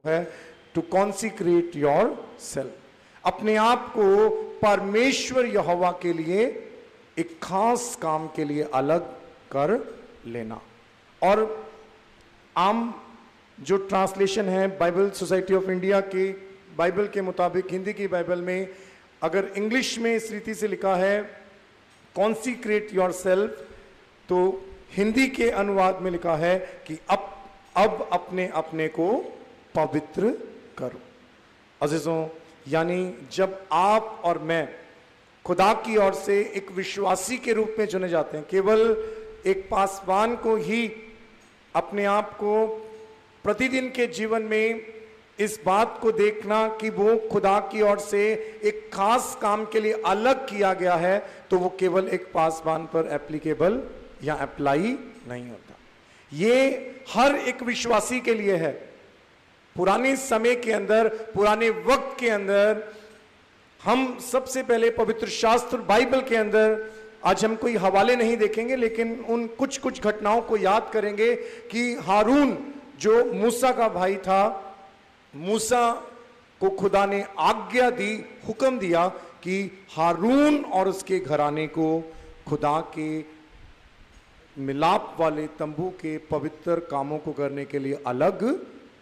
है to consecrate your self, अपने आप को परमेश्वर यहोवा के लिए एक खास काम के लिए अलग कर लेना। और आम जो ट्रांसलेशन है बाइबल सोसाइटी ऑफ इंडिया के बाइबल के मुताबिक, हिंदी की बाइबल में अगर इंग्लिश में इस रीति से लिखा है कॉन्सिक्रेट योर सेल्फ, तो हिंदी के अनुवाद में लिखा है कि अब अपने अपने को पवित्र करो। अजीजों, यानी जब आप और मैं खुदा की ओर से एक विश्वासी के रूप में चुने जाते हैं, केवल एक पासवान को ही अपने आप को प्रतिदिन के जीवन में इस बात को देखना कि वो खुदा की ओर से एक खास काम के लिए अलग किया गया है, तो वो केवल एक पासवान पर एप्लीकेबल या अप्लाई नहीं होता। ये हर एक विश्वासी के लिए है। पुराने समय के अंदर, पुराने वक्त के अंदर हम सबसे पहले पवित्र शास्त्र बाइबल के अंदर, आज हम कोई हवाले नहीं देखेंगे, लेकिन उन कुछ कुछ घटनाओं को याद करेंगे कि हारून जो मूसा का भाई था, मूसा को खुदा ने आज्ञा दी, हुक्म दिया कि हारून और उसके घराने को खुदा के मिलाप वाले तंबू के पवित्र कामों को करने के लिए अलग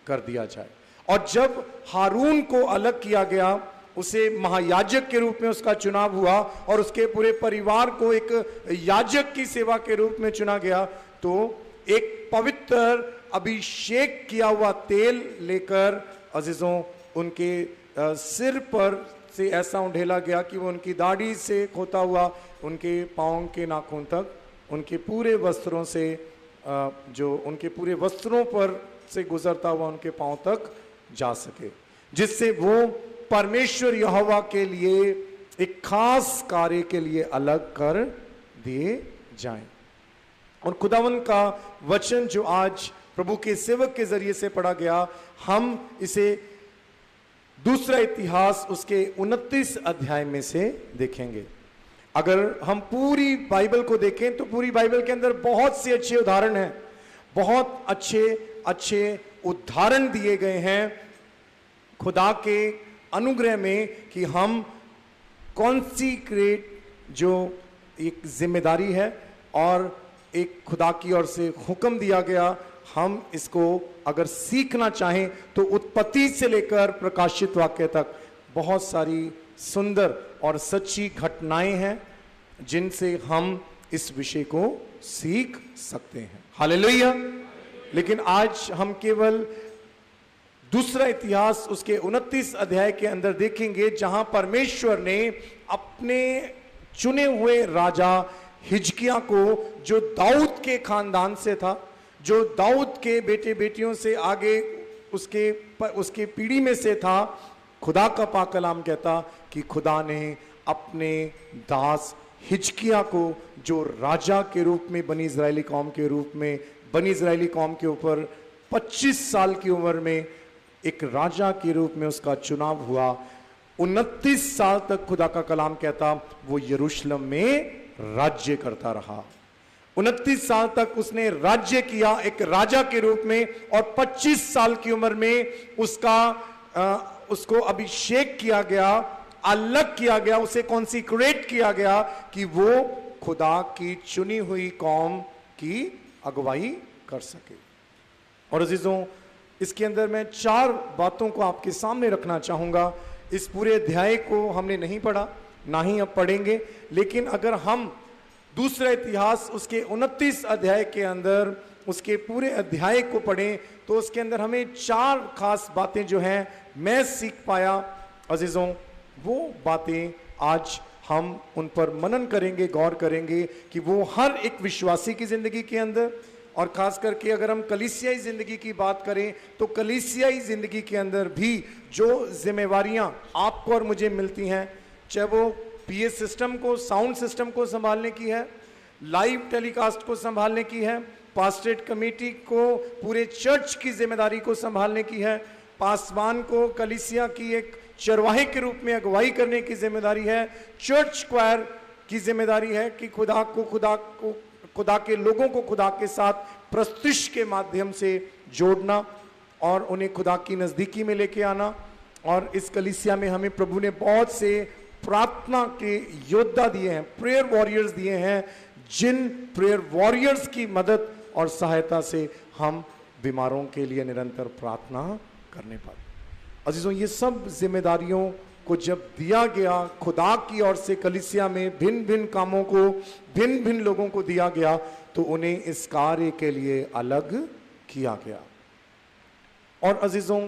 कर दिया जाए। और जब हारून को अलग किया गया, उसे महायाजक के रूप में उसका चुनाव हुआ और उसके पूरे परिवार को एक याजक की सेवा के रूप में चुना गया, तो एक पवित्र अभिषेक किया हुआ तेल लेकर अजीजों उनके सिर पर से ऐसा उंडेला गया कि वो उनकी दाढ़ी से खोता हुआ उनके पाँव के नाखून तक, उनके पूरे वस्त्रों से जो उनके पूरे वस्त्रों पर से गुजरता हुआ उनके पाँव तक जा सके, जिससे वो परमेश्वर यहोवा के लिए एक खास कार्य के लिए अलग कर दिए जाएं। और खुदावन का वचन जो आज प्रभु के सेवक के जरिए से पढ़ा गया, हम इसे दूसरा इतिहास उसके 29 अध्याय में से देखेंगे। अगर हम पूरी बाइबल को देखें तो पूरी बाइबल के अंदर बहुत से अच्छे उदाहरण हैं, बहुत अच्छे अच्छे उदाहरण दिए गए हैं खुदा के अनुग्रह में कि हम कॉन्सिक्रेट जो एक जिम्मेदारी है और एक खुदा की ओर से हुक्म दिया गया, हम इसको अगर सीखना चाहें तो उत्पत्ति से लेकर प्रकाशित वाक्य तक बहुत सारी सुंदर और सच्ची घटनाएं हैं जिनसे हम इस विषय को सीख सकते हैं। हालेलुया। लेकिन आज हम केवल दूसरा इतिहास उसके 29 अध्याय के अंदर देखेंगे, जहां परमेश्वर ने अपने चुने हुए राजा हिजकिय्याह को, जो दाऊद के खानदान से था, जो दाऊद के बेटे बेटियों से आगे उसके पीढ़ी में से था, खुदा का पाक कलाम कहता कि खुदा ने अपने दास हिजकिय्याह को, जो राजा के रूप में बनी इजरायली कौम के रूप में, बनी इजरायली कौम के ऊपर 25 साल की उम्र में एक राजा के रूप में उसका चुनाव हुआ। 29 साल तक खुदा का कलाम कहता वो यरूशलेम में राज्य करता रहा। 29 साल तक उसने राज्य किया एक राजा के रूप में, और 25 साल की उम्र में उसको अभिषेक किया गया, अलग किया गया, उसे कॉन्सिक्रेट किया गया कि वो खुदा की चुनी हुई कौम की अगुवाई कर सके। और अजीजों, इसके अंदर मैं 4 बातों को आपके सामने रखना चाहूंगा। इस पूरे अध्याय को हमने नहीं पढ़ा, ना ही अब पढ़ेंगे, लेकिन अगर हम दूसरा इतिहास उसके 29 अध्याय के अंदर उसके पूरे अध्याय को पढ़ें तो उसके अंदर हमें 4 खास बातें जो हैं मैं सीख पाया। अजीजों, वो बातें आज हम उन पर मनन करेंगे, गौर करेंगे कि वो हर एक विश्वासी की जिंदगी के अंदर, और खास करके अगर हम कलीसियाई जिंदगी की बात करें तो कलीसियाई जिंदगी के अंदर भी जो जिम्मेवारियां आपको और मुझे मिलती हैं, चाहे वो पीए सिस्टम को, साउंड सिस्टम को संभालने की है, लाइव टेलीकास्ट को संभालने की है, पास्टरेट कमेटी को, पूरे चर्च की जिम्मेदारी को संभालने की है, पासवान को कलीसिया की एक चरवाहे के रूप में अगुवाई करने की जिम्मेदारी है, चर्च क्वायर की जिम्मेदारी है कि खुदा के लोगों को खुदा के साथ प्रस्तुति के माध्यम से जोड़ना, और उन्हें खुदा की नज़दीकी में लेके आना। और इस कलीसिया में हमें प्रभु ने बहुत से प्रार्थना के योद्धा दिए हैं, प्रेयर वॉरियर्स दिए हैं, जिन प्रेयर वॉरियर्स की मदद और सहायता से हम बीमारों के लिए निरंतर प्रार्थना करने पाते। अजीजों, ये सब जिम्मेदारियों को जब दिया गया खुदा की ओर से, कलीसिया में भिन्न भिन्न कामों को भिन्न भिन्न लोगों को दिया गया, तो उन्हें इस कार्य के लिए अलग किया गया। और अजीजों,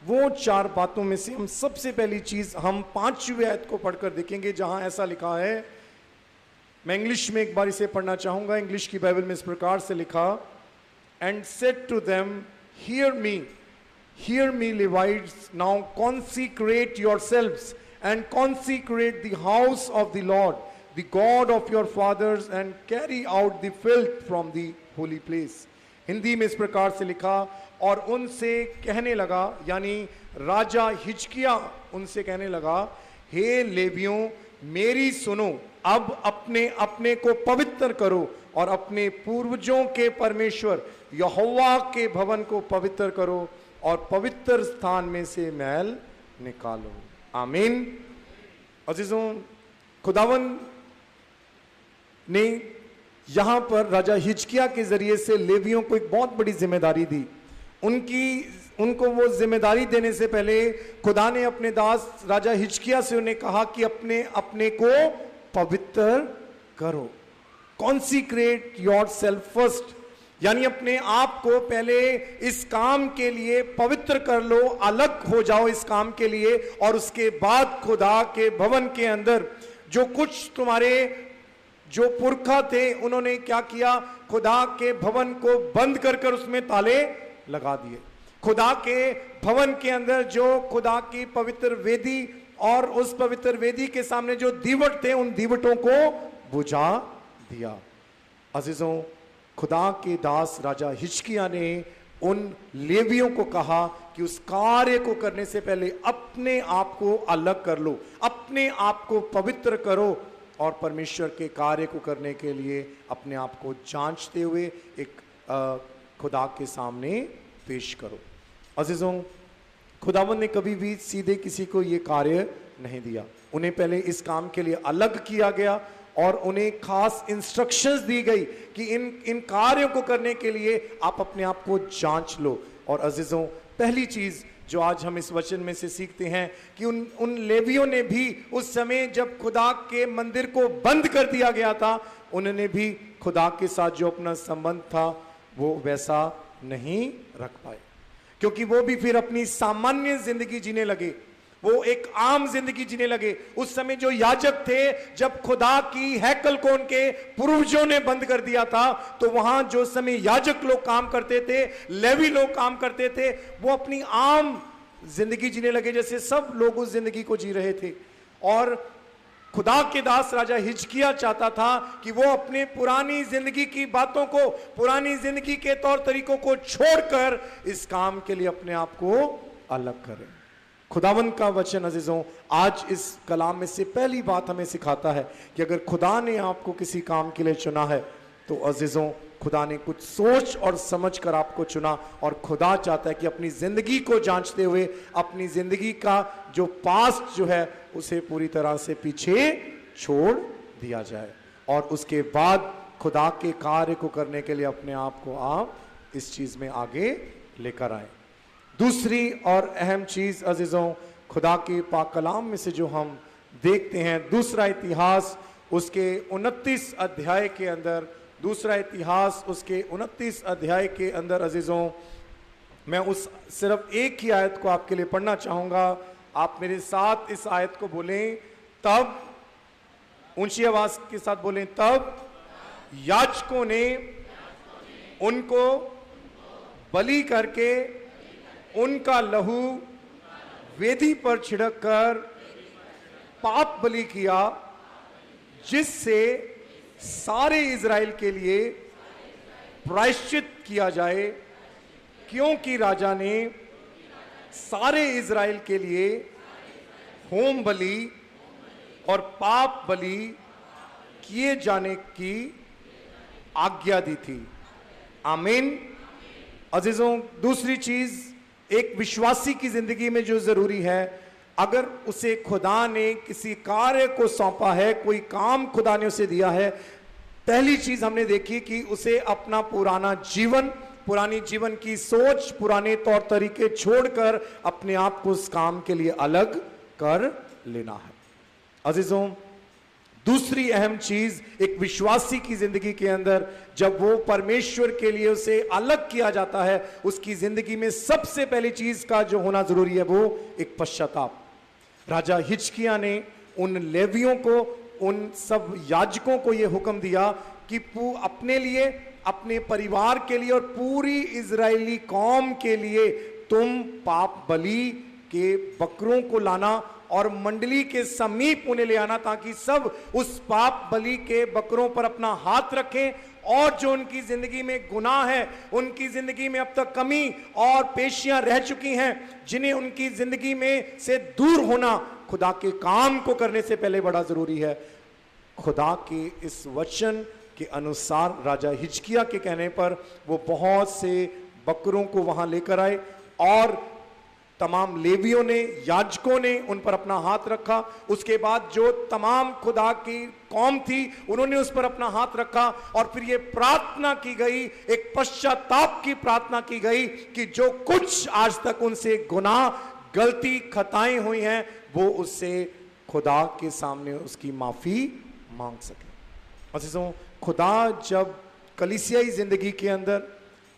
वो 4 बातों में से हम सबसे पहली चीज हम 5वीं आयत को पढ़कर देखेंगे, जहां ऐसा लिखा है। मैं इंग्लिश में एक बार इसे पढ़ना चाहूंगा। इंग्लिश की बाइबल में इस प्रकार से लिखा, and said to them, hear me Levites, now consecrate yourselves and consecrate the house of the Lord, the God of your fathers, and carry out the filth from the holy place। Hindi में इस प्रकार से लिखा, और उनसे कहने लगा, यानी राजा हिजकिया उनसे कहने लगा, हे लेवियों मेरी सुनो, अब अपने अपने को पवित्र करो और अपने पूर्वजों के परमेश्वर यहोवा के भवन को पवित्र करो और पवित्र स्थान में से मैल निकालो। आमीन। अजीजों, खुदावन ने यहां पर राजा हिजकिया के जरिए से लेवियों को एक बहुत बड़ी जिम्मेदारी दी। उनको वो जिम्मेदारी देने से पहले खुदा ने अपने दास राजा हिजकिया से उन्हें कहा कि अपने अपने को पवित्र करो। कॉन्सिक्रेट योरसेल्फ फर्स्ट, यानी अपने आप को पहले इस काम के लिए पवित्र कर लो, अलग हो जाओ इस काम के लिए, और उसके बाद खुदा के भवन के अंदर जो कुछ तुम्हारे जो पुरखा थे उन्होंने क्या किया, खुदा के भवन को बंद कर उसमें ताले लगा दिए। खुदा के भवन के अंदर जो खुदा की पवित्र वेदी और उस पवित्र वेदी के सामने जो दीवट थे, उन दीवटों को बुझा दिया। अजीजों, खुदा के दास राजा हिजकिया ने उन लेवियों को कहा कि उस कार्य को करने से पहले अपने आप को अलग कर लो, अपने आप को पवित्र करो और परमेश्वर के कार्य को करने के लिए अपने आप को जांचते हुए एक खुदा के सामने पेश करो। अजीजों, खुदावन ने कभी भी सीधे किसी को ये कार्य नहीं दिया। उन्हें पहले इस काम के लिए अलग किया गया और उन्हें खास इंस्ट्रक्शंस दी गई कि इन कार्यों को करने के लिए आप अपने आप को जांच लो। और अजीजों, पहली चीज जो आज हम इस वचन में से सीखते हैं कि उन लेवियों ने भी उस समय जब खुदा के मंदिर को बंद कर दिया गया था, उन्होंने भी खुदा के साथ जो अपना संबंध था वो वैसा नहीं रख पाए, क्योंकि वो भी फिर अपनी सामान्य जिंदगी जीने लगे, वो एक आम जिंदगी जीने लगे। उस समय जो याजक थे, जब खुदा की हैकल को उनके पूर्वजों ने बंद कर दिया था, तो वहां जो समय याजक लोग काम करते थे, लेवी लोग काम करते थे, वो अपनी आम जिंदगी जीने लगे जैसे सब लोग उस जिंदगी को जी रहे थे। और खुदा के दास राजा हिजकिया चाहता था कि वो अपने पुरानी जिंदगी की बातों को, पुरानी जिंदगी के तौर तरीकों को छोड़कर इस काम के लिए अपने आप को अलग करें। खुदावन का वचन अजीजों आज इस कलाम में से पहली बात हमें सिखाता है कि अगर खुदा ने आपको किसी काम के लिए चुना है, तो अजीजों खुदा ने कुछ सोच और समझ कर आपको चुना, और खुदा चाहता है कि अपनी जिंदगी को जांचते हुए अपनी जिंदगी का जो पास्ट जो है उसे पूरी तरह से पीछे छोड़ दिया जाए और उसके बाद खुदा के कार्य को करने के लिए अपने आप को आप इस चीज में आगे लेकर आए। दूसरी और अहम चीज अजीजों, खुदा के पाक कलाम में से जो हम देखते हैं, दूसरा इतिहास उसके 29 अध्याय के अंदर, दूसरा इतिहास उसके 29 अध्याय के अंदर अजीजों, मैं उस सिर्फ एक ही आयत को आपके लिए पढ़ना चाहूंगा। आप मेरे साथ इस आयत को बोलें, तब, ऊंची आवाज के साथ बोलें, तब याजकों ने उनको बलि करके उनका लहू वेदी पर छिड़क कर पाप बलि किया, जिससे सारे इज़राइल के लिए प्रायश्चित किया जाए, क्योंकि राजा ने सारे इज़राइल के लिए होम बलि और पाप बलि किए जाने की आज्ञा दी थी। आमीन। अजीजों, दूसरी चीज एक विश्वासी की जिंदगी में जो जरूरी है, अगर उसे खुदा ने किसी कार्य को सौंपा है, कोई काम खुदा ने उसे दिया है, पहली चीज हमने देखी कि उसे अपना पुराना जीवन, पुरानी जीवन की सोच, पुराने तौर तरीके छोड़कर अपने आप को उस काम के लिए अलग कर लेना है। अजीजों, दूसरी अहम चीज एक विश्वासी की जिंदगी के अंदर, जब वो परमेश्वर के लिए उसे अलग किया जाता है, उसकी जिंदगी में सबसे पहली चीज का जो होना जरूरी है वो एक पश्चाताप। राजा हिजकिय्याह ने उन लेवियों को, उन सब याजकों को यह हुक्म दिया कि अपने लिए, अपने परिवार के लिए और पूरी इजरायली कौम के लिए तुम पाप बलि के बकरों को लाना और मंडली के समीप उन्हें ले आना, ताकि सब उस पाप बलि के बकरों पर अपना हाथ रखें और जो उनकी जिंदगी में गुनाह है, उनकी जिंदगी में अब तक कमी और पेशियां रह चुकी हैं, जिन्हें उनकी जिंदगी में से दूर होना खुदा के काम को करने से पहले बड़ा जरूरी है। खुदा के इस वचन के अनुसार राजा हिजकिय्याह के कहने पर वो बहुत से बकरों को वहां लेकर आए और तमाम लेवियों ने, याजकों ने उन पर अपना हाथ रखा। उसके बाद जो तमाम खुदा की कौम थी उन्होंने उस पर अपना हाथ रखा और फिर ये प्रार्थना की गई, एक पश्चाताप की प्रार्थना की गई कि जो कुछ आज तक उनसे गुनाह, गलती, खताएं हुई हैं, वो उससे खुदा के सामने उसकी माफी मांग सके। अजीजों, खुदा जब कलीसियाई जिंदगी के अंदर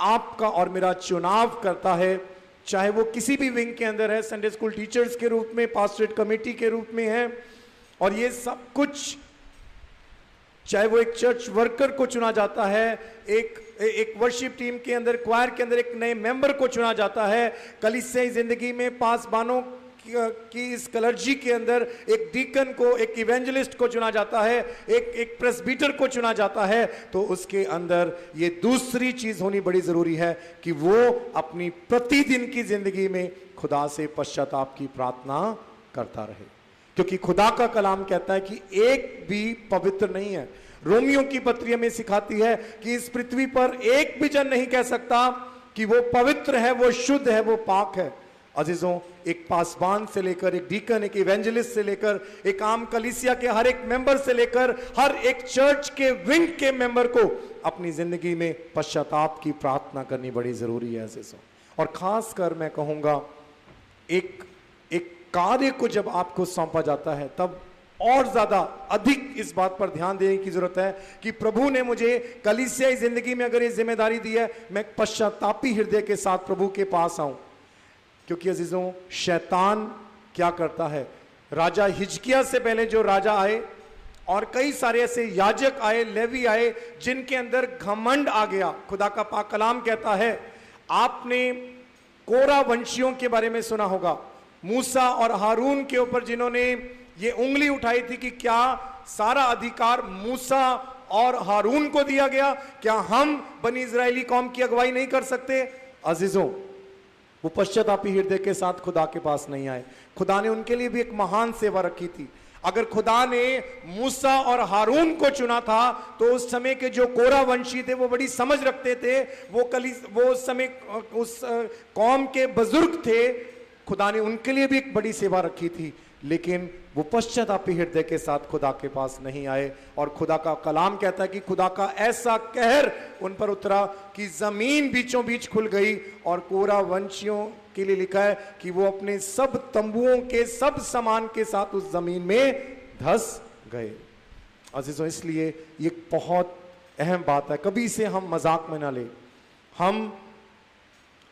आपका और मेरा चुनाव करता है, चाहे वो किसी भी विंग के अंदर है, संडे स्कूल टीचर्स के रूप में, पास्टरेट कमेटी के रूप में है, और ये सब कुछ, चाहे वो एक चर्च वर्कर को चुना जाता है, एक वर्शिप टीम के अंदर, क्वायर के अंदर एक नए मेंबर को चुना जाता है, कलीसियाई जिंदगी में पासबानों की इस क्लर्जी के अंदर एक डीकन को, एक इवेंजलिस्ट को चुना जाता है, एक प्रेस्बिटर को चुना जाता है, तो उसके अंदर ये दूसरी चीज होनी बड़ी जरूरी है कि वो अपनी प्रतिदिन की जिंदगी में खुदा से पश्चाताप की प्रार्थना करता रहे, क्योंकि खुदा का कलाम कहता है कि एक भी पवित्र नहीं है। रोमियों की पत्री में सिखाती है कि इस पृथ्वी पर एक भी जन नहीं कह सकता कि वो पवित्र है, वो शुद्ध है, वो पाक है। अजीजों, एक पासबान से लेकर एक डीकन, एक इवेंजलिस्ट से लेकर एक आम कलीसिया के हर एक मेंबर से लेकर हर एक चर्च के विंग के मेंबर को अपनी जिंदगी में पश्चाताप की प्रार्थना करनी बड़ी जरूरी है अजीजों। और खासकर मैं कहूंगा, एक कार्य को जब आपको सौंपा जाता है तब और ज्यादा अधिक इस बात पर ध्यान देने की जरूरत है कि प्रभु ने मुझे कलीसियाई जिंदगी में अगर ये जिम्मेदारी दी है, मैं पश्चातापी हृदय के साथ प्रभु के पास आऊं। क्योंकि अजीजों, शैतान क्या करता है, राजा हिजकिय्याह से पहले जो राजा आए और कई सारे ऐसे याजक आए, लेवी आए, जिनके अंदर घमंड आ गया। खुदा का पाक कलाम कहता है, आपने कोरा वंशियों के बारे में सुना होगा, मूसा और हारून के ऊपर जिन्होंने ये उंगली उठाई थी कि क्या सारा अधिकार मूसा और हारून को दिया गया, क्या हम बनी इजरायली कौम की अगुवाई नहीं कर सकते? अजीजों, वो पश्चातापी हृदय के साथ खुदा के पास नहीं आए। खुदा ने उनके लिए भी एक महान सेवा रखी थी। अगर खुदा ने मूसा और हारून को चुना था तो उस समय के जो कोरा वंशी थे वो बड़ी समझ रखते थे, वो उस समय उस कौम के बुजुर्ग थे। खुदा ने उनके लिए भी एक बड़ी सेवा रखी थी, लेकिन वो पश्चातापी हृदय के साथ खुदा के पास नहीं आए। और खुदा का कलाम कहता है कि खुदा का ऐसा कहर उन पर उतरा कि जमीन बीचों बीच खुल गई, और कोरा वंशियों के लिए लिखा है कि वो अपने सब तंबुओं के सब सामान के साथ उस जमीन में धस गए। अजीजों, इसलिए ये बहुत अहम बात है, कभी इसे हम मजाक में ना ले।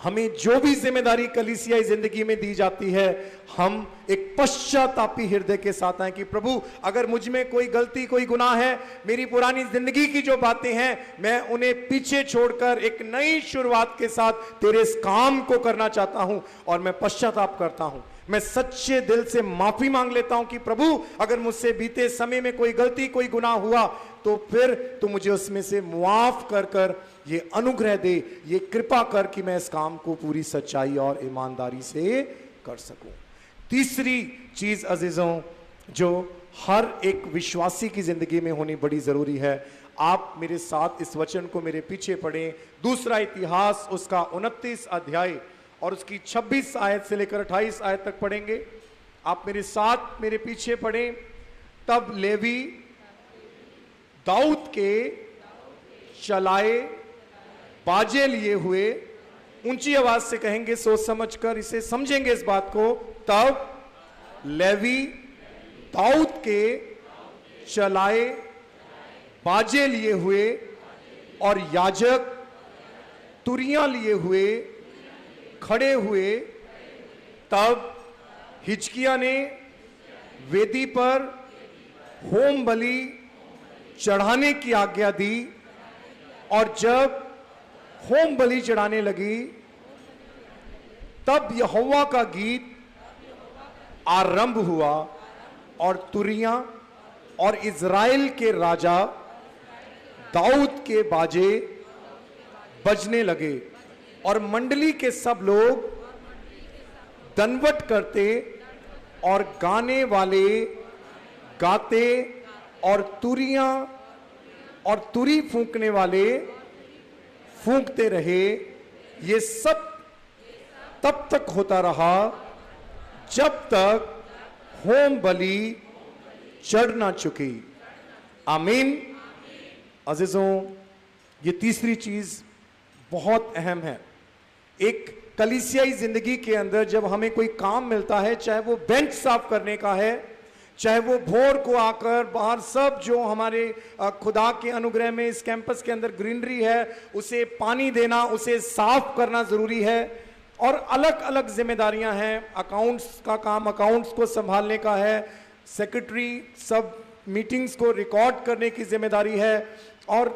हमें जो भी जिम्मेदारी कलीसियाई जिंदगी में दी जाती है, हम एक पश्चातापी हृदय के साथ आए कि प्रभु, अगर मुझ में कोई गलती, कोई गुनाह है, मेरी पुरानी जिंदगी की जो बातें हैं, मैं उन्हें पीछे छोड़कर एक नई शुरुआत के साथ तेरे इस काम को करना चाहता हूं, और मैं पश्चाताप करता हूं। मैं सच्चे दिल से माफी मांग लेता हूं कि प्रभु, अगर मुझसे बीते समय में कोई गलती, कोई गुनाह हुआ, तो फिर तू मुझे उसमें से मुआफ कर कर ये अनुग्रह दे, ये कृपा कर कि मैं इस काम को पूरी सच्चाई और ईमानदारी से कर सकूं। तीसरी चीज अजीजों, जो हर एक विश्वासी की जिंदगी में होनी बड़ी जरूरी है, आप मेरे साथ इस वचन को मेरे पीछे पढ़ें। दूसरा इतिहास उसका 29 अध्याय और उसकी 26 आयत से लेकर 28 आयत तक पढ़ेंगे। आप मेरे साथ मेरे पीछे पढ़ें। तब लेवी दाऊद के चलाए बाजे लिए हुए, ऊंची आवाज से कहेंगे, सोच समझकर इसे समझेंगे इस बात को। तब लेवी दाऊद के चलाए बाजे लिए हुए और याजक तुरियां लिए हुए खड़े हुए। तब हिजकिय्याह ने वेदी पर होम बलि चढ़ाने की आज्ञा दी, और जब होम बलि चढ़ाने लगी तब यहोवा का गीत आरंभ हुआ और तुरियां और इज़राइल के राजा दाऊद के बाजे बजने लगे, और मंडली के सब लोग दंडवत करते और गाने वाले गाते और तुरियां और तुरी फूंकने वाले फूंकते रहे। ये सब तब तक होता रहा जब तक होम बलि चढ़ ना चुकी। आमीन। अजीजों, ये तीसरी चीज बहुत अहम है। एक कलीसियाई जिंदगी के अंदर जब हमें कोई काम मिलता है, चाहे वो बेंच साफ करने का है, चाहे वो भोर को आकर बाहर सब जो हमारे खुदा के अनुग्रह में इस कैंपस के अंदर ग्रीनरी है उसे पानी देना, उसे साफ करना जरूरी है, और अलग अलग जिम्मेदारियां हैं। अकाउंट्स का काम अकाउंट्स को संभालने का है, सेक्रेटरी सब मीटिंग्स को रिकॉर्ड करने की जिम्मेदारी है, और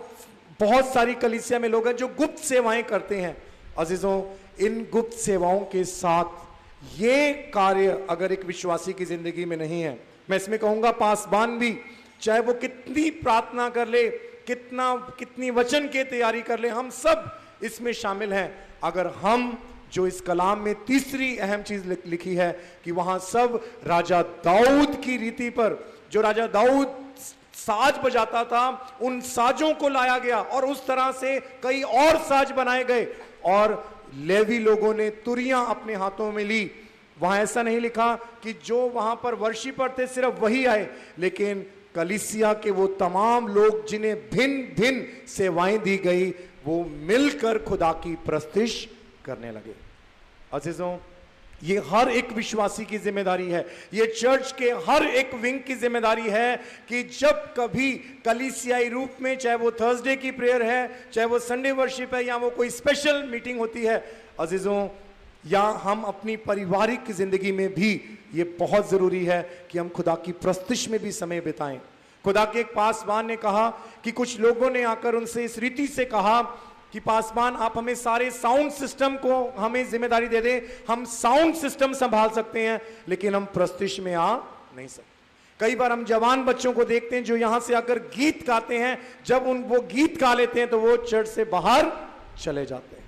बहुत सारी कलीसिया में लोग हैं जो गुप्त सेवाएं करते हैं। अजीजों, इन गुप्त सेवाओं के साथ ये कार्य अगर एक विश्वासी की जिंदगी में नहीं है, मैं इसमें कहूंगा पासबान भी, चाहे वो कितनी प्रार्थना कर ले, कितनी वचन की तैयारी कर ले, हम सब इसमें शामिल हैं। अगर हम जो इस कलाम में तीसरी अहम चीज लिखी है कि वहां सब राजा दाऊद की रीति पर, जो राजा दाऊद साज बजाता था, उन साजों को लाया गया और उस तरह से कई और साज बनाए गए, और लेवी लोगों ने तुरियां अपने हाथों में ली। वहां ऐसा नहीं लिखा कि जो वहां पर वर्शिपर थे सिर्फ वही आए, लेकिन कलीसिया के वो तमाम लोग जिन्हें भिन्न भिन्न सेवाएं दी गई, वो मिलकर खुदा की प्रस्तिश करने लगे। अजीजों, ये हर एक विश्वासी की जिम्मेदारी है, ये चर्च के हर एक विंग की जिम्मेदारी है कि जब कभी कलीसियाई रूप में, चाहे वो थर्सडे की प्रेयर है, चाहे वो संडे वर्शिप है, या वो कोई स्पेशल मीटिंग होती है, अजीजों, या हम अपनी पारिवारिक जिंदगी में भी ये बहुत जरूरी है कि हम खुदा की प्रस्तिश में भी समय बिताएं। खुदा के एक पासवान ने कहा कि कुछ लोगों ने आकर उनसे इस रीति से कहा कि पासवान, आप हमें सारे साउंड सिस्टम को हमें जिम्मेदारी दे दें, हम साउंड सिस्टम संभाल सकते हैं, लेकिन हम प्रस्तिश में आ नहीं सकते। कई बार हम जवान बच्चों को देखते हैं जो यहां से आकर गीत गाते हैं, जब वो गीत गा लेते हैं तो वो चर्च से बाहर चले जाते हैं।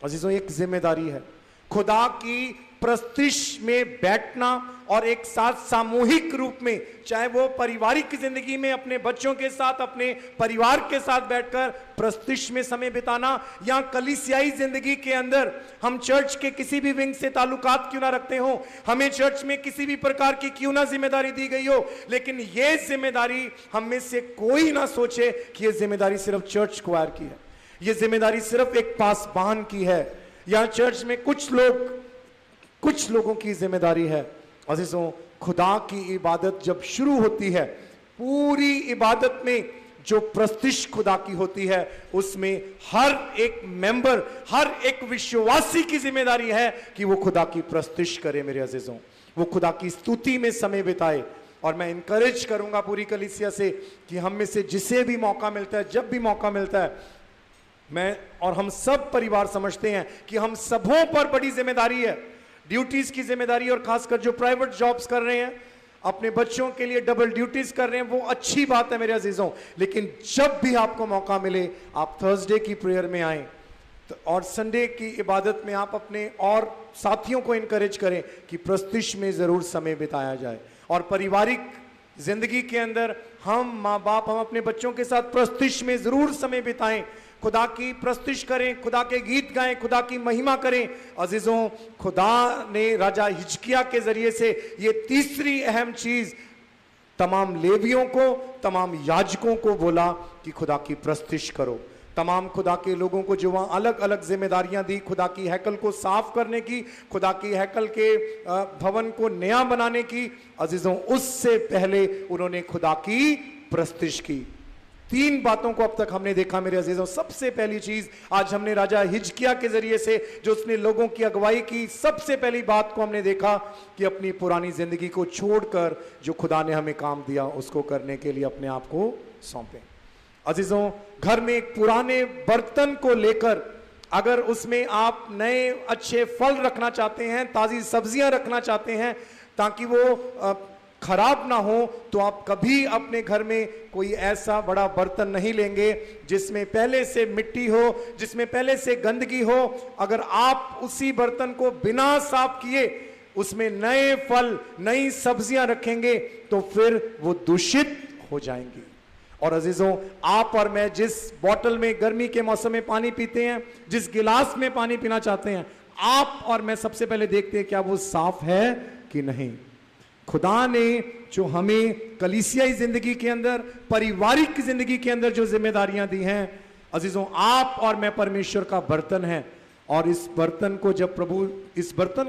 अजीजों, एक जिम्मेदारी है खुदा की प्रस्तिश में बैठना, और एक साथ सामूहिक रूप में, चाहे वो पारिवारिक की जिंदगी में अपने बच्चों के साथ, अपने परिवार के साथ बैठकर प्रस्तिश में समय बिताना, या कलीसियाई जिंदगी के अंदर हम चर्च के किसी भी विंग से ताल्लुकात क्यों ना रखते हो, हमें चर्च में किसी भी प्रकार की क्यों ना जिम्मेदारी दी गई हो, लेकिन ये जिम्मेदारी हम में से कोई ना सोचे कि ये जिम्मेदारी सिर्फ चर्च क्वायर की है, ये जिम्मेदारी सिर्फ एक पासबान की है, या चर्च में कुछ लोगों की जिम्मेदारी है। अजीजों, खुदा की इबादत जब शुरू होती है, पूरी इबादत में जो प्रस्तिश खुदा की होती है, उसमें हर एक मेंबर, हर एक विश्वासी की जिम्मेदारी है कि वो खुदा की प्रस्तिश करे। मेरे अजीजों, वो खुदा की स्तुति में समय बिताए। और मैं इनकरेज करूंगा पूरी कलीसिया से कि हम में से जिसे भी मौका मिलता है, जब भी मौका मिलता है, मैं और हम सब परिवार समझते हैं कि हम सबों पर बड़ी जिम्मेदारी है, ड्यूटीज की जिम्मेदारी, और खासकर जो प्राइवेट जॉब्स कर रहे हैं, अपने बच्चों के लिए डबल ड्यूटीज कर रहे हैं, वो अच्छी बात है मेरे अजीजों, लेकिन जब भी आपको मौका मिले आप थर्सडे की प्रेयर में आएं, और संडे की इबादत में आप अपने और साथियों को इनकरेज करें कि प्रस्तिश में जरूर समय बिताया जाए। और पारिवारिक जिंदगी के अंदर हम माँ बाप, हम अपने बच्चों के साथ प्रस्तिश में जरूर समय बिताएं, खुदा की प्रस्तुति करें, खुदा के गीत गाएं, खुदा की महिमा करें। अजीजों, खुदा ने राजा हिजकिया के जरिए से ये तीसरी अहम चीज तमाम लेवियों को, तमाम याजकों को बोला कि खुदा की प्रस्तुति करो। तमाम खुदा के लोगों को जो वहां अलग अलग जिम्मेदारियां दी, खुदा की हैकल को साफ करने की, खुदा की हैकल के भवन को नया बनाने की। अजीजों, उससे पहले उन्होंने खुदा की प्रस्तुति की। तीन बातों को अब तक हमने देखा मेरे अजीजों। सबसे पहली चीज आज हमने राजा हिजकिया के जरिए से जो उसने लोगों की अगुवाई की, सबसे पहली बात को हमने देखा कि अपनी पुरानी जिंदगी को छोड़कर जो खुदा ने हमें काम दिया उसको करने के लिए अपने आप को सौंपें। अजीजों, घर में एक पुराने बर्तन को लेकर अगर उसमें आप नए अच्छे फल रखना चाहते हैं, ताजी सब्जियां रखना चाहते हैं ताकि वो खराब ना हो, तो आप कभी अपने घर में कोई ऐसा बड़ा बर्तन नहीं लेंगे जिसमें पहले से मिट्टी हो, जिसमें पहले से गंदगी हो। अगर आप उसी बर्तन को बिना साफ किए उसमें नए फल, नई सब्जियां रखेंगे तो फिर वो दूषित हो जाएंगी। और अजीजों, आप और मैं जिस बोतल में गर्मी के मौसम में पानी पीते हैं, जिस गिलास में पानी पीना चाहते हैं, आप और मैं सबसे पहले देखते हैं क्या वो साफ है कि नहीं। खुदा ने जो हमें कलीसियाई जिंदगी के अंदर, पारिवारिक जिंदगी के अंदर जो जिम्मेदारियां दी हैं, अजीजों, आप और मैं परमेश्वर का बर्तन है। और इस बर्तन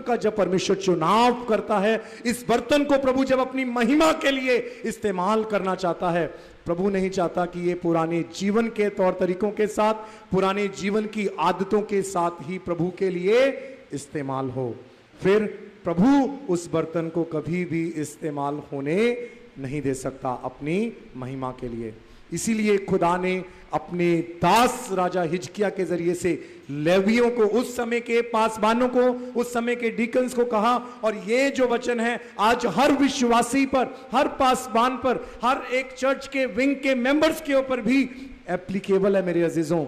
का जब परमेश्वर चुनाव करता है, इस बर्तन को प्रभु जब अपनी महिमा के लिए इस्तेमाल करना चाहता है, प्रभु नहीं चाहता कि ये पुराने जीवन के तौर तरीकों के साथ, पुराने जीवन की आदतों के साथ ही प्रभु के लिए इस्तेमाल हो। फिर प्रभु उस बर्तन को कभी भी इस्तेमाल होने नहीं दे सकता अपनी महिमा के लिए। इसीलिए खुदा ने अपने दास राजा हिजकिया के जरिए से लेवियों को, उस समय के पासबानों को, उस समय के डीकन्स को कहा। और ये जो वचन है आज हर विश्वासी पर, हर पासबान पर, हर एक चर्च के विंग के मेंबर्स के ऊपर भी एप्लीकेबल है मेरे अजीजों,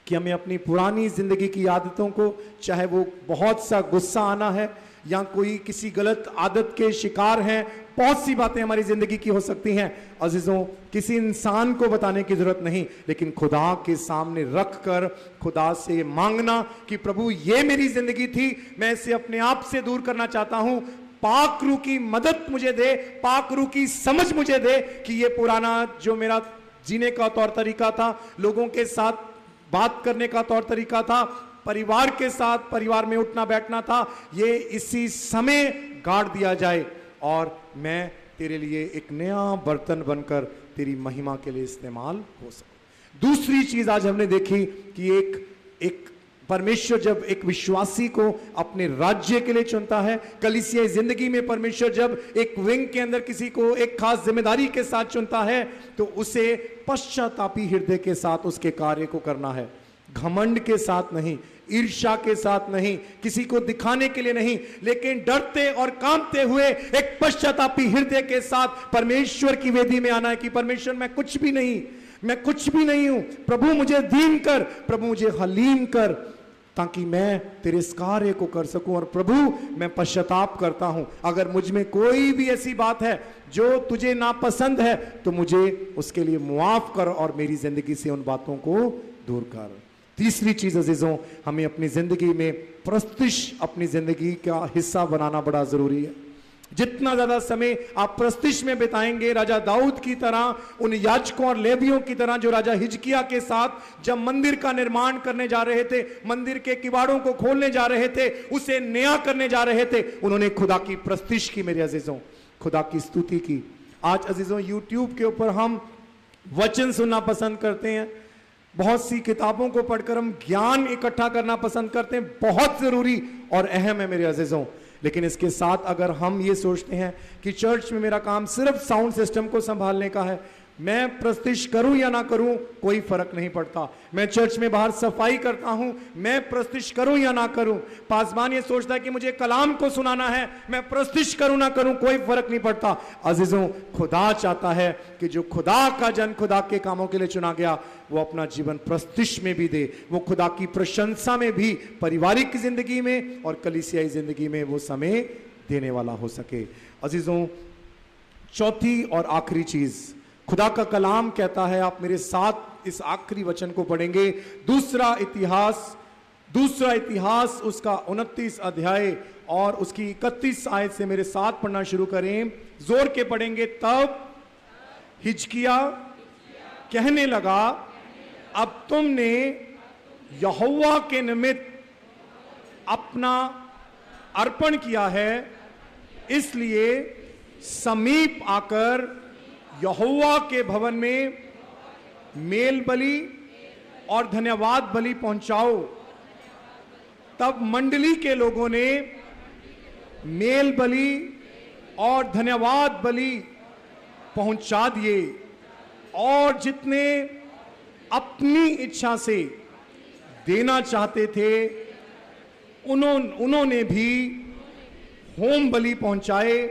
कि हमें अपनी पुरानी जिंदगी की आदतों को, चाहे वो बहुत सा गुस्सा आना है या कोई किसी गलत आदत के शिकार हैं, बहुत सी बातें हमारी जिंदगी की हो सकती हैं। अजीजों, किसी इंसान को बताने की जरूरत नहीं, लेकिन खुदा के सामने रखकर खुदा से मांगना कि प्रभु ये मेरी जिंदगी थी, मैं इसे अपने आप से दूर करना चाहता हूं, पाक रूह की मदद मुझे दे, पाक रूह की समझ मुझे दे कि ये पुराना जो मेरा जीने का तौर तरीका था, लोगों के साथ बात करने का तौर तरीका था, परिवार के साथ परिवार में उठना बैठना था, ये इसी समय गाड़ दिया जाए और मैं तेरे लिए एक नया बर्तन बनकर तेरी महिमा के लिए इस्तेमाल हो सकूं। दूसरी चीज आज हमने देखी कि एक परमेश्वर जब एक विश्वासी को अपने राज्य के लिए चुनता है, कलीसियाई जिंदगी में परमेश्वर जब एक विंग के अंदर किसी को एक खास जिम्मेदारी के साथ चुनता है, तो उसे पश्चातापी हृदय के साथ उसके कार्य को करना है, घमंड के साथ नहीं, ईर्ष्या के साथ नहीं, किसी को दिखाने के लिए नहीं, लेकिन डरते और कांपते हुए एक पश्चातापी हृदय के साथ परमेश्वर की वेदी में आना है कि परमेश्वर मैं कुछ भी नहीं हूं, प्रभु मुझे दीन कर, प्रभु मुझे हलीम कर, ताकि मैं तेरे इस कार्य को कर सकूं। और प्रभु मैं पश्चाताप करता हूं, अगर मुझ में कोई भी ऐसी बात है जो तुझे नापसंद है तो मुझे उसके लिए मुआफ कर और मेरी जिंदगी से उन बातों को दूर कर। तीसरी चीज अजीजों, हमें अपनी जिंदगी में प्रस्तुति अपनी जिंदगी का हिस्सा बनाना बड़ा जरूरी है। जितना ज्यादा समय आप प्रस्तुति में बिताएंगे, राजा दाऊद की तरह, उन याजकों और लेवियों की तरह जो राजा हिजकिया के साथ जब मंदिर का निर्माण करने जा रहे थे, मंदिर के किवाड़ों को खोलने जा रहे थे, उसे नया करने जा रहे थे, उन्होंने खुदा की प्रस्तुति की मेरे अजीजों, खुदा की स्तुति की। आज अजीजों यूट्यूब के ऊपर हम वचन सुनना पसंद करते हैं, बहुत सी किताबों को पढ़कर हम ज्ञान इकट्ठा करना पसंद करते हैं, बहुत जरूरी और अहम है मेरे अजीजों। लेकिन इसके साथ अगर हम ये सोचते हैं कि चर्च में मेरा काम सिर्फ साउंड सिस्टम को संभालने का है, मैं प्रस्तुति करूं या ना करूं कोई फर्क नहीं पड़ता, मैं चर्च में बाहर सफाई करता हूं, मैं प्रस्तुति करूं या ना करूं, पासबान ये सोचता है कि मुझे कलाम को सुनाना है, मैं प्रस्तुति करूं ना करूं कोई फर्क नहीं पड़ता। अजीजों, खुदा चाहता है कि जो खुदा का जन खुदा के कामों के लिए चुना गया वो अपना जीवन प्रस्तुति में भी दे, वो खुदा की प्रशंसा में भी, पारिवारिक जिंदगी में और कलीसियाई जिंदगी में वो समय देने वाला हो सके। अजीजों, चौथी और आखिरी चीज, खुदा का कलाम कहता है, आप मेरे साथ इस आखिरी वचन को पढ़ेंगे। दूसरा इतिहास उसका 29 अध्याय और उसकी 31 आयत से मेरे साथ पढ़ना शुरू करें, जोर के पढ़ेंगे। तब हिजकिया कहने लगा, अब तुमने यहोवा के निमित्त अपना अर्पण किया है, इसलिए समीप आकर यहोवा के भवन में मेल बलि और धन्यवाद बलि पहुंचाओ। तब मंडली के लोगों ने मेल बलि और धन्यवाद बलि पहुंचा दिए और जितने अपनी इच्छा से देना चाहते थे उन्होंने भी होम बलि पहुंचाए।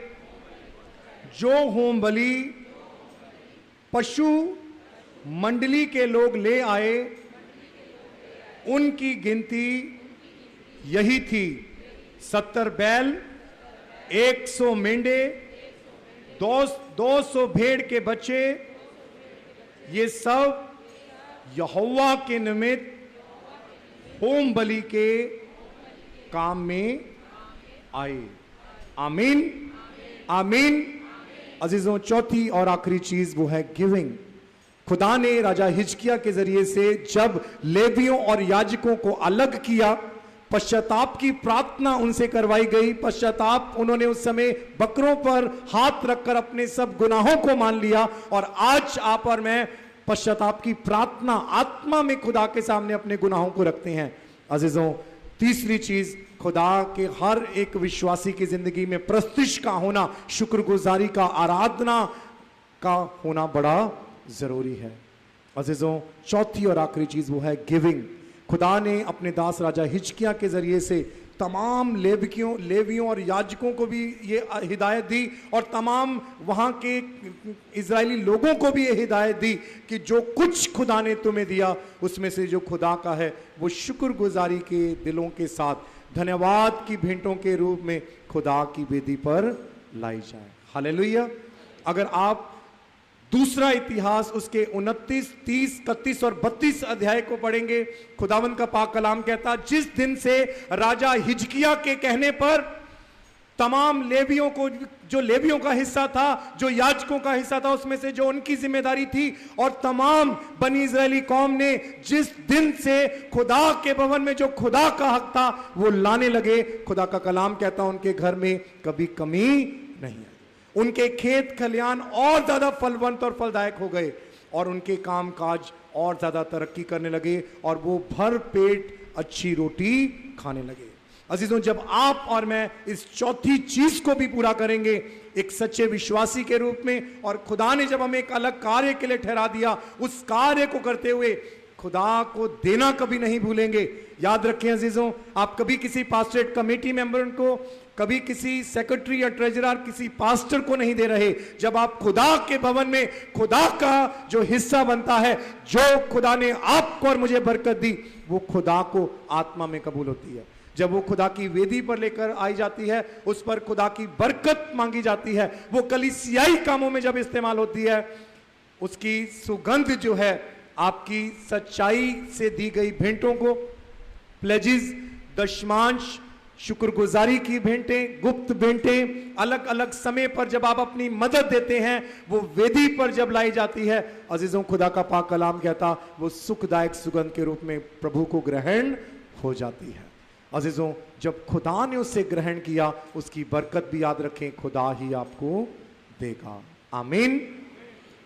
जो होम बलि पशु मंडली के लोग ले आए उनकी गिनती यही थी, 70 बैल, 100 मेंढे, 200 भेड़ के बच्चे। ये सब यहोवा के निमित्त होम बलि के काम में आए। आमीन, आमीन। अजीजों, चौथी और आखिरी चीज वो है गिविंग। खुदा ने राजा हिजकिया के जरिए से जब लेवियों और याजकों को अलग किया, पश्चाताप की प्रार्थना उनसे करवाई गई। पश्चाताप, उन्होंने उस समय बकरों पर हाथ रखकर अपने सब गुनाहों को मान लिया और आज आप और मैं पश्चाताप की प्रार्थना आत्मा में खुदा के सामने अपने गुनाहों को रखते हैं। अजीजों, तीसरी चीज, खुदा के हर एक विश्वासी की जिंदगी में प्रस्तिश का होना, शुक्रगुजारी का, आराधना का होना बड़ा जरूरी है। अजीजों, चौथी और आखिरी चीज वो है गिविंग। खुदा ने अपने दास राजा हिजकिया के जरिए से तमाम लेवियों और याजकों को भी ये हिदायत दी और तमाम वहाँ के इजरायली लोगों को भी ये हिदायत दी कि जो कुछ खुदा ने तुम्हें दिया उसमें से जो खुदा का है वो शुक्रगुजारी के दिलों के साथ धन्यवाद की भेंटों के रूप में खुदा की वेदी पर लाई जाए। हालेलुया। अगर आप दूसरा इतिहास उसके 29, 30, 31 और 32 अध्याय को पढ़ेंगे, खुदावंद का पाक कलाम कहता, जिस दिन से राजा हिजकिया के कहने पर तमाम लेवियों को, जो लेवियों का हिस्सा था, जो याजकों का हिस्सा था, उसमें से जो उनकी जिम्मेदारी थी, और तमाम बनी इजरायली कौम ने जिस दिन से खुदा के भवन में जो खुदा का हक था वो लाने लगे, खुदा का कलाम कहता उनके घर में कभी कमी नहीं आई। उनके खेत खलियान और ज्यादा फलवंत और फलदायक हो गए और उनके काम काज और ज्यादा तरक्की करने लगे और वो भर पेट अच्छी रोटी खाने लगे। अजीजों, जब आप और मैं इस चौथी चीज को भी पूरा करेंगे एक सच्चे विश्वासी के रूप में, और खुदा ने जब हमें एक अलग कार्य के लिए ठहरा दिया, उस कार्य को करते हुए खुदा को देना कभी नहीं भूलेंगे। याद रखें अजीजों, आप कभी किसी पास्टरेट कमेटी मेंबर को, कभी किसी सेक्रेटरी या ट्रेजरर, किसी पास्टर को नहीं दे रहे। जब आप खुदा के भवन में खुदा का जो हिस्सा बनता है, जो खुदा ने आपको और मुझे बरकत दी, वो खुदा को आत्मा में कबूल होती है। जब वो खुदा की वेदी पर लेकर आई जाती है, उस पर खुदा की बरकत मांगी जाती है, वो कलीसियाई कामों में जब इस्तेमाल होती है, उसकी सुगंध जो है आपकी सच्चाई से दी गई भेंटों को, प्लेजिस, दशमांश, शुक्रगुजारी की भेंटें, गुप्त भेंटें, अलग अलग समय पर जब आप अपनी मदद देते हैं, वो वेदी पर जब लाई जाती है, अजीजों, खुदा का पाक कलाम कहता वो सुखदायक सुगंध के रूप में प्रभु को ग्रहण हो जाती है। अजीजों, जब खुदा ने उससे ग्रहण किया, उसकी बरकत भी याद रखें खुदा ही आपको देगा। आमीन।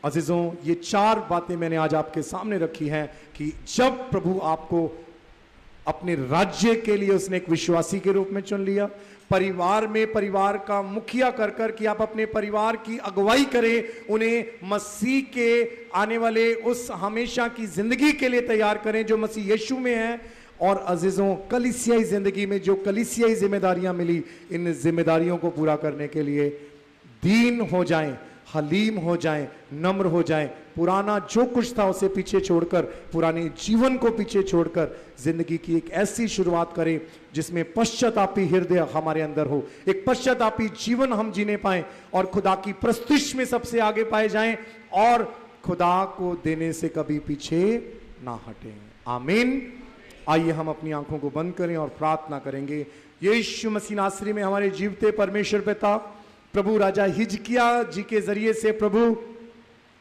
अजीजों, ये 4 बातें मैंने आज आपके सामने रखी हैं कि जब प्रभु आपको अपने राज्य के लिए उसने एक विश्वासी के रूप में चुन लिया, परिवार में परिवार का मुखिया कर कर कि आप अपने परिवार की अगुवाई करें, उन्हें मसीह के आने वाले उस हमेशा की जिंदगी के लिए तैयार करें जो मसीह यीशु में है। और अजीजों, कलीसियाई जिंदगी में जो कलीसियाई जिम्मेदारियां मिली, इन जिम्मेदारियों को पूरा करने के लिए दीन हो जाएं, हलीम हो जाएं, नम्र हो जाएं, पुराना जो कुछ था उसे पीछे छोड़कर, पुराने जीवन को पीछे छोड़कर जिंदगी की एक ऐसी शुरुआत करें जिसमें पश्चातापी हृदय हमारे अंदर हो, एक पश्चातापी जीवन हम जीने पाएं और खुदा की प्रस्तिश में सबसे आगे पाए जाएं और खुदा को देने से कभी पीछे ना हटें। आमीन। आइए हम अपनी आंखों को बंद करें और प्रार्थना करेंगे। यीशु मसीह नासरी में हमारे जीवते परमेश्वर पिता, प्रभु राजा हिजकिया जी के जरिए से प्रभु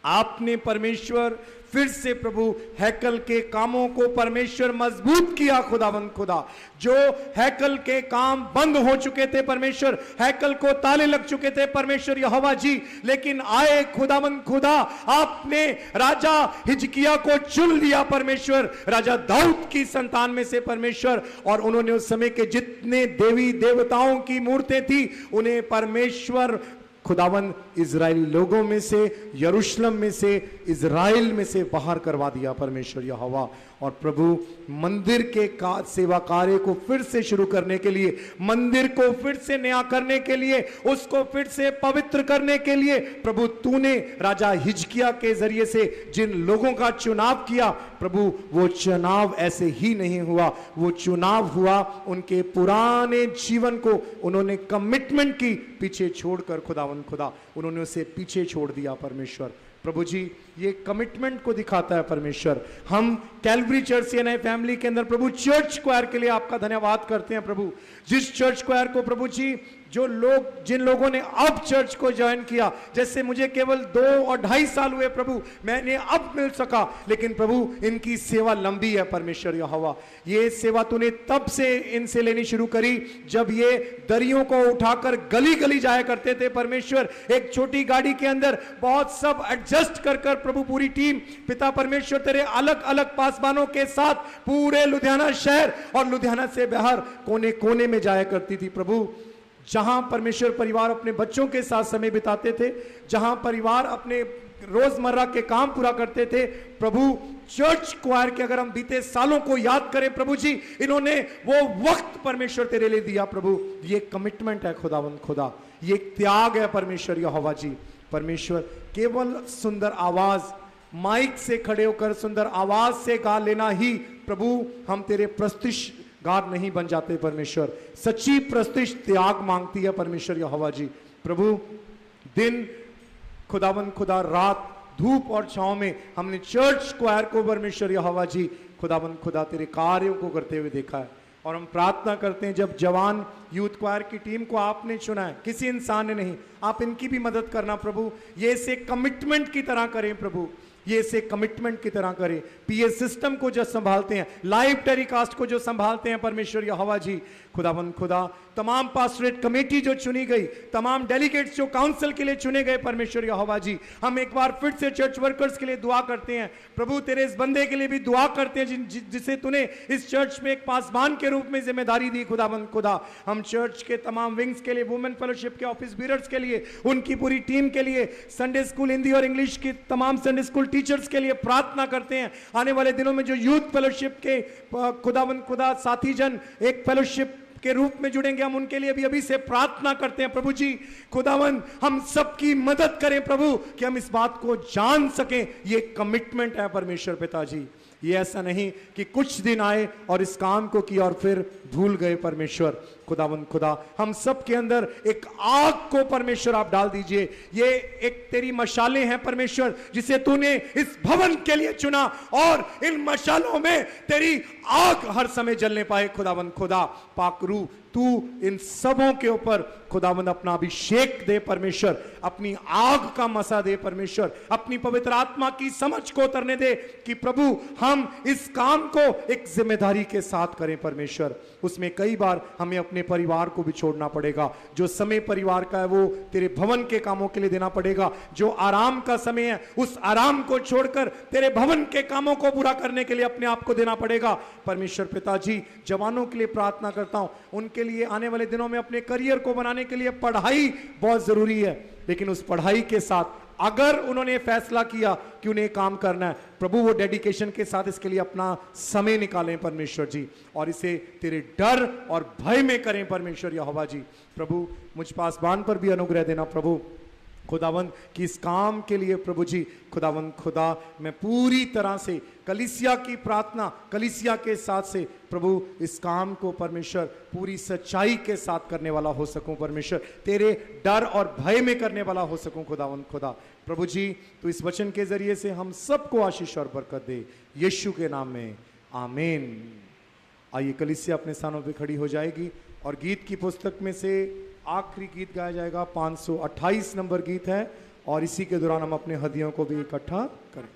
आपने परमेश्वर फिर से प्रभु हैकल के कामों को परमेश्वर मजबूत किया। खुदावंद खुदा, जो हैकल के काम बंद हो चुके थे परमेश्वर, हैकल को ताले लग चुके थे परमेश्वर यहोवा जी, लेकिन आए खुदावंद खुदा, आपने राजा हिजकिया को चुन लिया परमेश्वर, राजा दाऊद की संतान में से परमेश्वर, और उन्होंने उस समय के जितने देवी देवताओं की मूर्तें थी उन्हें परमेश्वर खुदावंद इजराइली लोगों में से, यरूशलेम में से, इजराइल में से बाहर करवा दिया परमेश्वर यहोवा। और प्रभु मंदिर के सेवा कार्य को फिर से शुरू करने के लिए, मंदिर को फिर से नया करने के लिए, उसको फिर से पवित्र करने के लिए प्रभु तूने राजा हिजकिया के जरिए से जिन लोगों का चुनाव किया प्रभु, वो चुनाव ऐसे ही नहीं हुआ, वो चुनाव हुआ उनके पुराने जीवन को उन्होंने कमिटमेंट की पीछे छोड़कर खुदावंद खुदा, उन्होंने उसे पीछे छोड़ दिया परमेश्वर। प्रभु जी, ये कमिटमेंट को दिखाता है परमेश्वर। हम कैलवरी चर्च सीएनआई फैमिली के अंदर प्रभु चर्च स्क्वायर के लिए आपका धन्यवाद करते हैं प्रभु। जिस चर्च स्क्वायर को प्रभु जी, जो लोग, जिन लोगों ने अब चर्च को ज्वाइन किया, जैसे मुझे केवल 2 और 2.5 साल हुए प्रभु, मैंने अब मिल सका, लेकिन प्रभु इनकी सेवा लंबी है परमेश्वर यहोवा। ये सेवा तूने तब से इनसे लेनी शुरू करी जब ये दरियों को उठाकर गली गली जाया करते थे परमेश्वर, एक छोटी गाड़ी के अंदर बहुत सब एडजस्ट कर कर प्रभु पूरी टीम पिता परमेश्वर तेरे अलग अलग पासबानों के साथ पूरे लुधियाना शहर और लुधियाना से बाहर कोने कोने में जाया करती थी प्रभु, जहां परमेश्वर परिवार अपने बच्चों के साथ समय बिताते थे, जहां परिवार अपने रोजमर्रा के काम पूरा करते थे प्रभु। चर्च स्क्वायर के अगर हम बीते सालों को याद करें प्रभु जी, इन्होंने वो वक्त परमेश्वर तेरे लिए दिया प्रभु। ये कमिटमेंट है खुदावंद खुदा, ये त्याग है परमेश्वर यहोवा जी। परमेश्वर केवल सुंदर आवाज, माइक से खड़े होकर सुंदर आवाज से गा लेना ही प्रभु, हम तेरे प्रस्तिश गार नहीं बन जाते परमेश्वर। सच्ची प्रस्तिश त्याग मांगती है परमेश्वर यहोवा जी। प्रभु दिन खुदावंद खुदा, रात धूप और छांव में हमने चर्च स्क्वायर को परमेश्वर यहोवा जी खुदावंद खुदा तेरे कार्यों को करते हुए देखा है। और हम प्रार्थना करते हैं जब जवान यूथ क्वायर की टीम को आपने चुना है, किसी इंसान ने नहीं, आप इनकी भी मदद करना प्रभु। ये इसे कमिटमेंट की तरह करें प्रभु, ये इसे कमिटमेंट की तरह करें। पीए सिस्टम को जो संभालते हैं, लाइव टेलीकास्ट को जो संभालते हैं परमेश्वर यहोवा जी खुदावंद खुदा, तमाम पास्टरेट कमेटी जो चुनी गई, तमाम डेलीगेट्स जो काउंसिल के लिए चुने गए परमेश्वर यहोवा जी, हम एक बार फिर से चर्च वर्कर्स के लिए दुआ करते हैं प्रभु। तेरे इस बंदे के लिए भी दुआ करते हैं जिसे तूने इस चर्च में एक पासबान के रूप में जिम्मेदारी दी खुदावंद खुदा। हम चर्च के तमाम विंग्स के लिए, वुमेन फेलोशिप के ऑफिस बीरर्स के लिए, उनकी पूरी टीम के लिए, संडे स्कूल हिंदी और इंग्लिश की तमाम संडे स्कूल टीचर्स के लिए प्रार्थना करते हैं। आने वाले दिनों में जो यूथ फेलोशिप के खुदावंद खुदा साथी जन एक फेलोशिप के रूप में जुड़ेंगे, हम उनके लिए भी अभी से प्रार्थना करते हैं प्रभु जी। खुदावंद हम सबकी मदद करें प्रभु कि हम इस बात को जान सकें, ये कमिटमेंट है परमेश्वर पिताजी। ये ऐसा नहीं कि कुछ दिन आए और इस काम को किया और फिर भूल गए परमेश्वर खुदावंद खुदा। हम सब के अंदर एक आग को परमेश्वर आप डाल दीजिए। ये एक तेरी मशालें हैं परमेश्वर जिसे तूने इस भवन के लिए चुना, और इन मशालों में तेरी आग हर समय जलने पाए खुदावंद खुदा। पाकरू तू इन सबों के ऊपर खुदावंद अपना अभिषेक दे परमेश्वर, अपनी आग का मसा दे परमेश्वर, अपनी पवित्र आत्मा की समझ को उतरने दे कि प्रभु हम इस काम को एक जिम्मेदारी के साथ करें परमेश्वर। उसमें कई बार हमें अपने परिवार को भी छोड़ना पड़ेगा, जो समय परिवार का है वो तेरे भवन के कामों के लिए देना पड़ेगा। जो आराम का समय है उस आराम को छोड़कर तेरे भवन के कामों को पूरा करने के लिए अपने आप को देना पड़ेगा परमेश्वर पिताजी। जवानों के लिए प्रार्थना करता हूं, उनके लिए आने वाले दिनों में अपने करियर को बनाने के लिए पढ़ाई बहुत जरूरी है, लेकिन उस पढ़ाई के साथ अगर उन्होंने फैसला किया कि उन्हें काम करना है प्रभु, वो डेडिकेशन के साथ इसके लिए अपना समय निकालें परमेश्वर जी, और इसे तेरे डर और भय में करें परमेश्वर यहोवा जी। प्रभु मुझ पासबान पर भी अनुग्रह देना प्रभु, खुदावंद कि इस काम के लिए प्रभु जी खुदावंद खुदा मैं पूरी तरह से कलीसिया की प्रार्थना कलीसिया के साथ से प्रभु इस काम को परमेश्वर पूरी सच्चाई के साथ करने वाला हो सकूं परमेश्वर, तेरे डर और भय में करने वाला हो सकूं खुदावंद खुदा। प्रभु जी तो इस वचन के जरिए से हम सबको आशीष और बरकत दे, यीशु के नाम में आमीन। आइए कलीसिया अपने स्थानों पे खड़ी हो जाएगी और गीत की पुस्तक में से आखिरी गीत गाया जाएगा, 528 नंबर गीत है, और इसी के दौरान हम अपने हदियों को भी इकट्ठा करें।